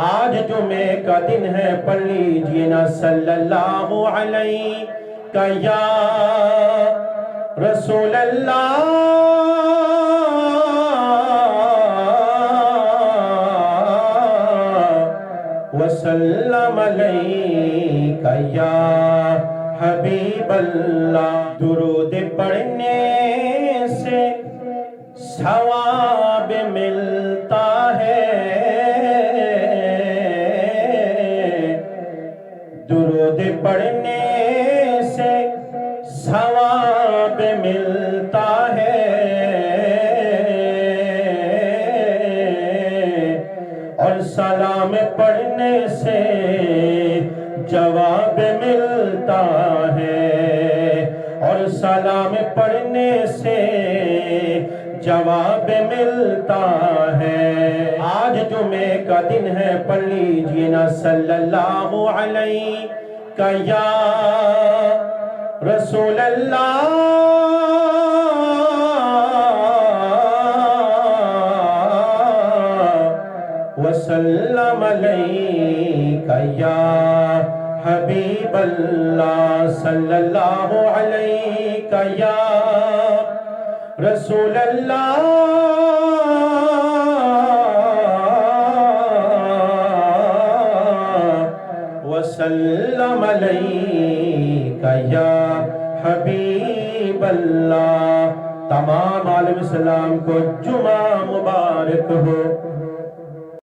آج جمعے کا دن ہے، پڑھ لیجئے نا صلی اللہ علیہ یا رسول اللہ وسلم علیک یا حبیب اللہ۔ درود پڑھنے سے ثواب ملتا ہے، درود پڑھنے سے ثواب ملتا ہے، اور سلام پڑھنے سے جواب ملتا ہے، اور سلام پڑھنے سے جواب ملتا ہے۔ آج جمعے کا دن ہے، پڑھ لیجئے نا صلی اللہ علیہ یا رسول اللہ وسلم علیک یا حبیب اللہ، صلی اللہ علیہ یا رسول اللہ وسلم علیک یا حبیب اللہ۔ تمام عالم اسلام کو جمعہ مبارک ہو۔